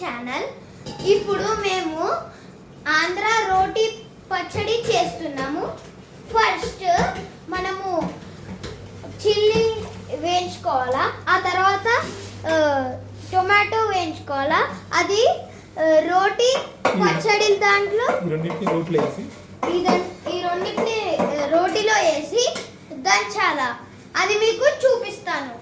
Channel. ఇప్పుడు మేము ఆంధ్ర రోటి పచ్చడి చేస్తున్నాము. ఫస్ట్ మనము చిల్లీ వేయించుకోవాలా, ఆ తర్వాత టొమాటో వేయించుకోవాలా. అది రోటి పచ్చడి దాంట్లో ఈ రెండింటిని రోటిలో వేసి దంచాలా. అది మీకు చూపిస్తాను.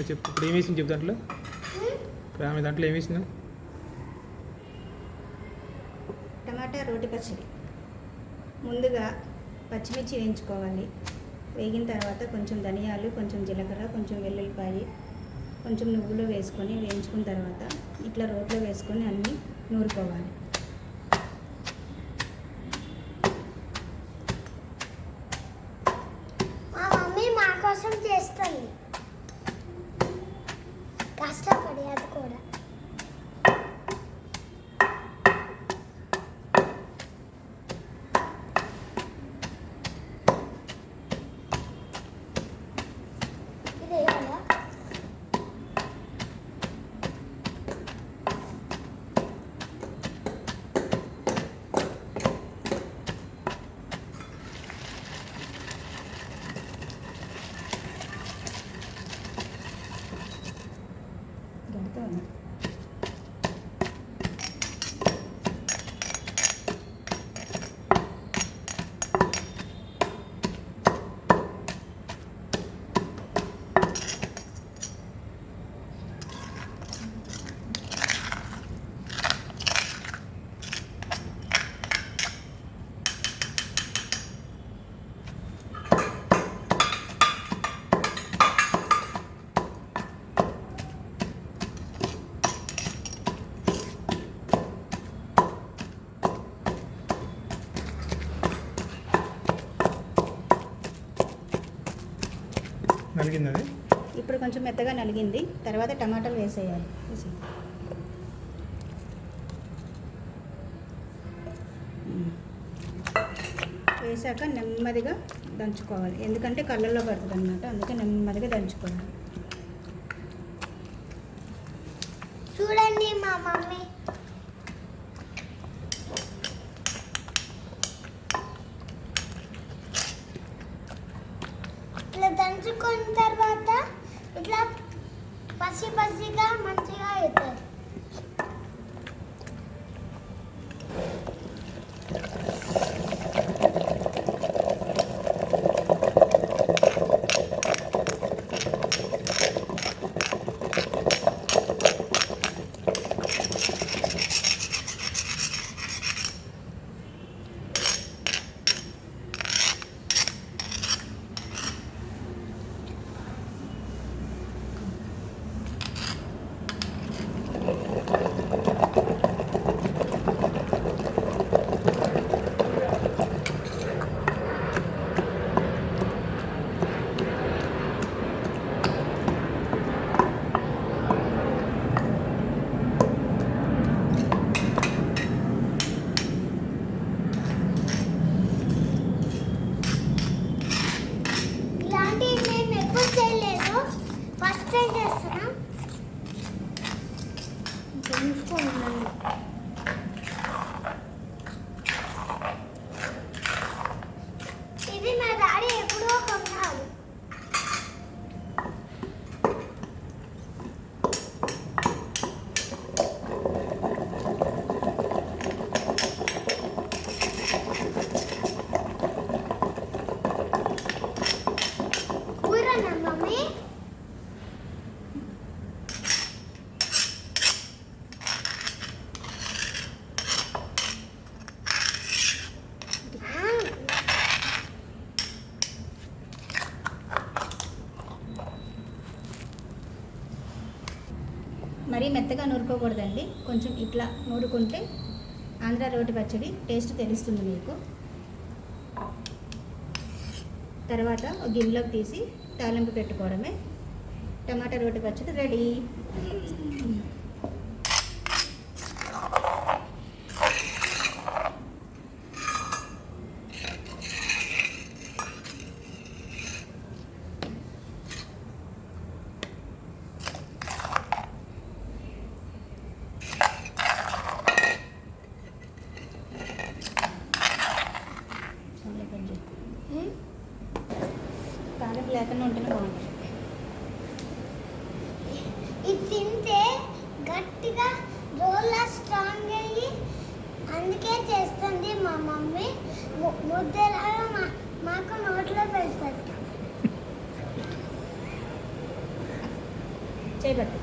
చెప్పు ఇప్పుడు ఏమేసింది చెప్పు దాంట్లో దాంట్లో ఏమేసిందా? టమాటా రోటి పచ్చడి. ముందుగా పచ్చిమిర్చి వేయించుకోవాలి. వేగిన తర్వాత కొంచెం ధనియాలు, కొంచెం జీలకర్ర, కొంచెం వెల్లుల్లిపాయ, కొంచెం నువ్వులు వేసుకొని వేయించుకున్న తర్వాత ఇట్లా రోట్లో వేసుకొని అన్నీ నూరుకోవాలి. మా మమ్మీ మా కోసం చేస్తుంది, కష్టపడి. అది కూడా నలిగింది. అది ఇప్పుడు కొంచెం మెత్తగా నలిగింది. తర్వాత టమాటాలు వేసేయాలి. వేసాక నెమ్మదిగా దంచుకోవాలి, ఎందుకంటే కళ్ళల్లో పడుతుంది అన్నమాట. అందుకే నెమ్మదిగా దంచుకోవాలి. చూడండి మా మమ్మీ ఇట్లా దంచుకున్న తర్వాత ఇట్లా పసిగా మంచిగా అవుతుంది. ఇది మా డాడీ ఎప్పుడో కొన్నాడు. కూరనా మమ్మీ? మరీ మెత్తగా నూరుకోకూడదండి. కొంచెం ఇట్లా నూరుకుంటే ఆంధ్ర రోటి పచ్చడి టేస్ట్ తెలుస్తుంది మీకు. తర్వాత ఒక గిన్నెలోకి తీసి తాలింపు పెట్టుకోవడమే. టమాటా రోటి పచ్చడి రెడీ. ఇది తింటే గట్టిగా రోల్లా స్ట్రాంగ్ అయ్యి అందుకే చేస్తుంది మా మమ్మీ ముద్దలాగా మాకు నోట్లో పెడతారు. చేయబట్టు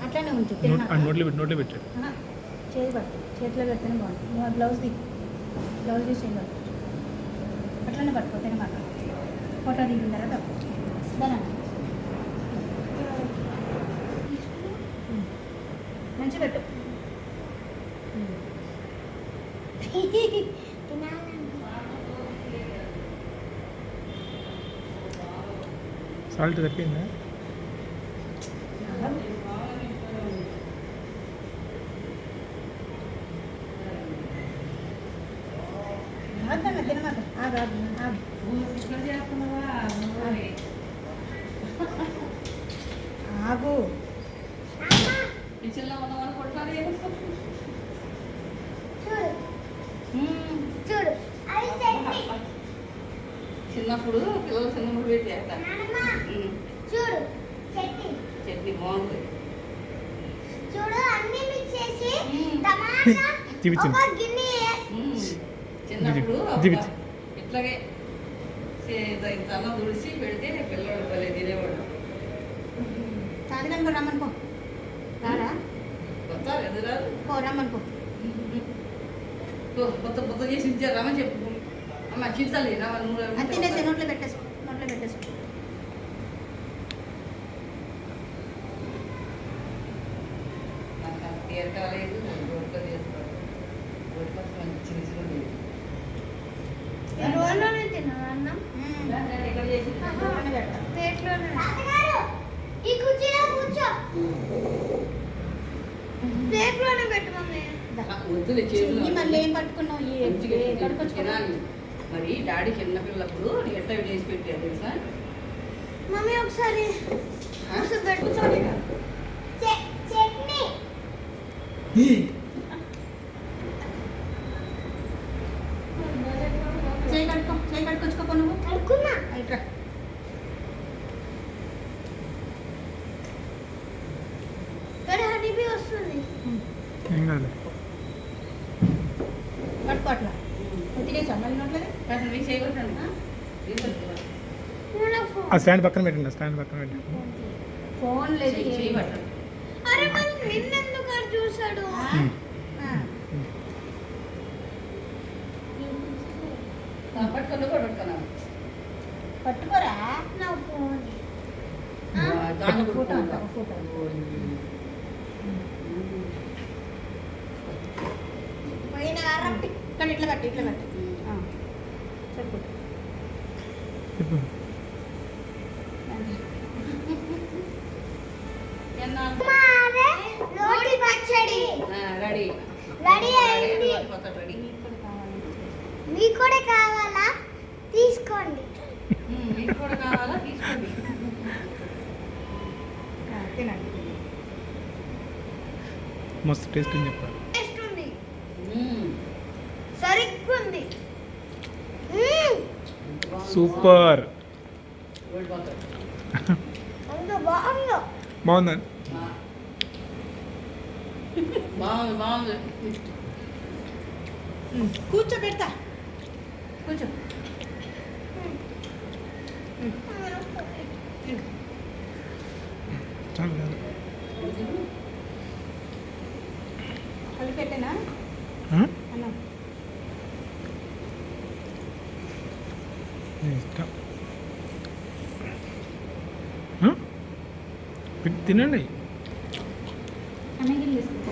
అట్లానే ఉంచు ఆ తిన్నాక నోట్లో పెట్టాడు. చేయి పట్టు చేతిలో పెడితేనే బాగుంటుంది. నువ్వు ఆ బ్లౌజ్ తీసి చేయబట్టు అట్లనే పట్టుకో తినమాక. ఫోటో దిగిన తర్వాత దాని మంచి పెట్టు. సాల్ట్ సరిపోయిందా? తినమాక ఆగు. చూడు అది చట్నీ. చిన్నప్పుడు పిల్లలు చిన్నప్పుడు పెట్టి చేస్తా చూడు చట్నీ. చట్నీ బాగుంది. చూడు అన్ని మిక్స్ చేసి మ్మ్. టమాటా చూపించండి. ఒక గిన్నె చిన్నప్పుడు చూపించు. ఇట్లాగే ఇంత అన్నం తుడిచి పెడితే పిల్లలు భలే తినేవాడు. తాతగాని రమ్మనుకో. రారా కొత్త ఎదురాదు పో రమ్మనుకో. కొత్త కొత్త చేసి ఇచ్చారు రమ్మని చెప్పు. అమ్మ చింతలే రమ్మ అది తినేసి నోట్లో పెట్టేసుకో. నోట్లో పెట్టేసుకో. నాకు తీర కాలేదు రోడ్లో చేస్తాడు. రోడ్డు కోసం మంచి చిన్న చిన్న ఈ రోల్లోనే తిన్నాను అన్నం. ఎక్కడ చేసి నోట్లోనే పెడతా. ప్లేట్లోనే. తాతగారు ఈ కుర్చీలో కూర్చో. ప్లేట్లోనే పెట్టు మమ్మీ. వద్దులే చేతులు చెయ్యి మళ్ళీ ఏం పట్టుకున్నావు? మంచిగా కడుకొచ్చుకో. తినాలి. మరి డాడీ చిన్నపిల్లప్పుడు ఎట్లా చేసి పెట్టారు తెలుసా? మమ్మీ ఒకసారి ఆ? పెట్టు. సరేగా. చట్నీ. చేయి కడుకొచ్చుకోపో నువ్వు. కడుక్కున్నా. ఇట్రా. ఇక్కడ హనీబీ వస్తుంది. ఏం కాదు. పట్టుకో అట్లా. నువ్వు తినేసావు మళ్ళీ నోట్లేదు. కాస్త మీకు చేయగొట్టండి. నేను ఫోన్. ఆ స్టాండ్ పక్కన పెట్టండి. ఆ స్టాండ్ పక్కన పెట్టండి. ఫోన్ లేదు. చేయబట్టండి. అరే మరి నిన్నెందుకు అది చూసాడు? పట్టుకొని కూడా పట్టుకున్నాను. పట్టుకోరా. నా ఫోన్. దాంట్లో ఫోటో అంట, కొట్టుకుంటా. ఫోటో. పోయిన వారం ఇక్కడ ఇట్లా కట్టి ఇట్లా కట్టి. చెప్పు. చెప్పు. మారే రోటి పచ్చడి రెడీ రెడీ అయింది. రెడీ. మీకు కూడా కావాలా? తీసుకోండి. మీకు కూడా కావాలా తీసుకోండి. తినండి. మస్తు టేస్ట్ అని చెప్పారు. టేస్ట్ ఉంది. మ్మ్. సరిగ్గుంది. సూపర్. ఓడిపోతాడు. అంత బాగుందో. బాగుందా? బాగుంది బాగుంది. కూర్చో పెడతా. కూర్చో. చాలు చాలు. కలిపి పెట్టేనా ఆ? అన్నం. నీ ఇష్టం. ఆ? తినండి. అన్నం గిన్నె తీసుకుంటా.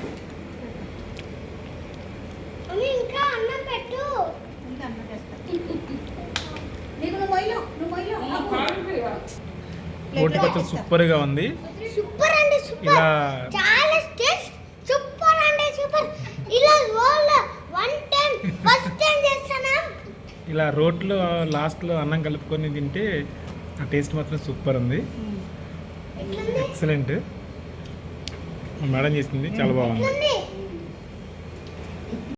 మమ్మీ, ఇంకా అన్నం పెట్టు. ఇంకా అన్నం చేస్తా. నీకు నువ్వు మొయ్యలో. రోటి పచ్చడి సూపర్గా ఉంది. సూపర్ అండి సూపర్. ఇలా చాలా టేస్ట్. సూపర్ అండి సూపర్. ఇలా రోల్ 1 టైం ఫస్ట్ టైం చేస్తానా? ఇలా రోట్లో లాస్ట్లో అన్నం కలుపుకొని తింటే ఆ టేస్ట్ మాత్రం సూపర్ ఉంది. ఎట్లుంది? ఎక్సలెంట్. మేడం చేసింది చాలా బాగుంది. ఎట్లుంది?